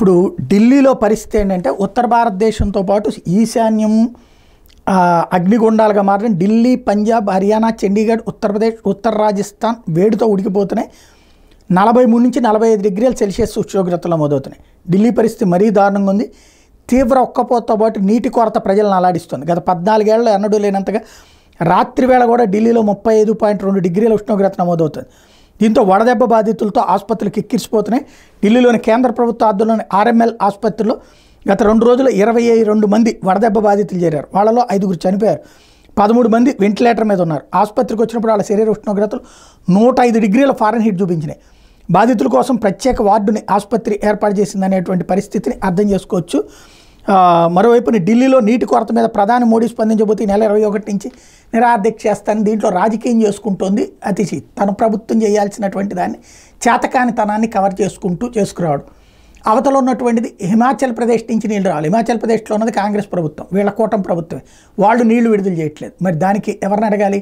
ఇప్పుడు ఢిల్లీలో పరిస్థితి ఏంటంటే ఉత్తర భారతదేశంతో పాటు ఈశాన్యం అగ్నిగుండాలుగా మారిన ఢిల్లీ, పంజాబ్, హర్యానా, చండీగఢ్, ఉత్తరప్రదేశ్, ఉత్తర రాజస్థాన్ వేడితో ఉడికిపోతున్నాయి. 43 నుంచి 45 డిగ్రీల సెల్సియస్ ఉష్ణోగ్రతలు నమోదవుతున్నాయి. ఢిల్లీ పరిస్థితి మరీ దారుణంగా ఉంది. తీవ్ర ఉక్కపోతతో పాటు నీటి కొరత ప్రజలను అల్లాడిస్తుంది. గత 14 ఏళ్లలో ఎన్నడూ లేనంతగా రాత్రి వేళ కూడా ఢిల్లీలో 35.2 డిగ్రీల ఉష్ణోగ్రత నమోదవుతుంది. దీంతో వడదెబ్బ బాధితులతో ఆసుపత్రులు కిక్కిరిసిపోతున్నాయి. ఢిల్లీలోని కేంద్ర ప్రభుత్వ ఆధ్వర్యంలోని ఆర్ఎంఎల్ ఆసుపత్రిలో గత 2 రోజులు 22 మంది వడదెబ్బ బాధితులు చేరారు. వాళ్ళలో 5 చనిపోయారు. 13 మంది వెంటిలేటర్ మీద ఉన్నారు. ఆసుపత్రికి వచ్చినప్పుడు వాళ్ళ శరీర ఉష్ణోగ్రతలు 105 డిగ్రీల ఫారెన్హీట్ చూపించినాయి. బాధితుల కోసం ప్రత్యేక వార్డుని ఆసుపత్రి ఏర్పాటు చేసిందనేటువంటి పరిస్థితిని అర్థం చేసుకోవచ్చు. మరోవైపున ఢిల్లీలో నీటి కొరత మీద ప్రధాని మోడీ స్పందించబోతే ఈ నెల 21 నుంచి నిరాదీక్ష చేస్తానని దీంట్లో రాజకీయం చేసుకుంటోంది అతిశి. తన ప్రభుత్వం చేయాల్సినటువంటి దాన్ని చేతకానితనాన్ని కవర్ చేసుకురావడం. అవతల ఉన్నటువంటిది హిమాచల్ ప్రదేశ్ నుంచి నీళ్లు రావాలి. హిమాచల్ ప్రదేశ్లో ఉన్నది కాంగ్రెస్ ప్రభుత్వం, వీళ్ళ కూటమి ప్రభుత్వమే. వాళ్ళు నీళ్లు విడుదల చేయట్లేదు. మరి దానికి ఎవరిని అడగాలి?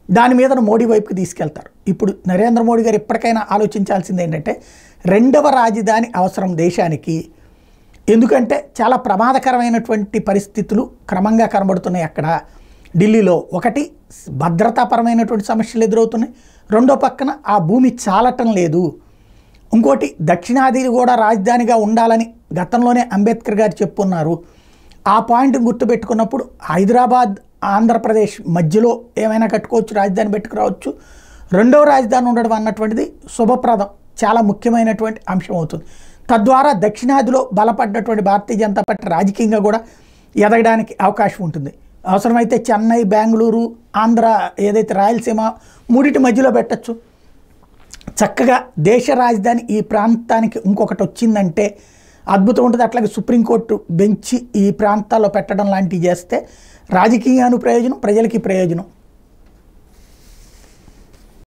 దాని మీద మోడీ వైపుకి తీసుకెళ్తారు. ఇప్పుడు నరేంద్ర మోడీ గారు ఎప్పటికైనా ఆలోచించాల్సింది ఏంటంటే రెండవ రాజధాని అవసరం దేశానికి. ఎందుకంటే చాలా ప్రమాదకరమైనటువంటి పరిస్థితులు క్రమంగా కనబడుతున్నాయి అక్కడ ఢిల్లీలో. ఒకటి, భద్రతాపరమైనటువంటి సమస్యలు ఎదురవుతున్నాయి. రెండో పక్కన ఆ భూమి చాలటం లేదు. ఇంకోటి, దక్షిణాది కూడా రాజధానిగా ఉండాలని గతంలోనే అంబేద్కర్ గారు చెప్పున్నారు. ఆ పాయింట్ని గుర్తుపెట్టుకున్నప్పుడు హైదరాబాద్, ఆంధ్రప్రదేశ్ మధ్యలో ఏమైనా కట్టుకోవచ్చు, రాజధాని పెట్టుకురావచ్చు. రెండవ రాజధాని ఉండడం అన్నటువంటిది శుభప్రదం, చాలా ముఖ్యమైనటువంటి అంశం అవుతుంది. తద్వారా దక్షిణాదిలో బలపడ్డటువంటి భారతీయ జనతా పార్టీ రాజకీయంగా కూడా ఎదగడానికి అవకాశం ఉంటుంది. అవసరమైతే చెన్నై, బెంగళూరు, ఆంధ్ర ఏదైతే రాయలసీమ మూడింటి మధ్యలో పెట్టచ్చు. చక్కగా దేశ రాజధాని ఈ ప్రాంతానికి ఇంకొకటి వచ్చిందంటే అద్భుతం ఉంటుంది. అట్లాగే సుప్రీంకోర్టు బెంచ్ ఈ ప్రాంతాల్లో పెట్టడం లాంటివి చేస్తే రాజకీయానికి ప్రయోజనం, ప్రజలకి ప్రయోజనం.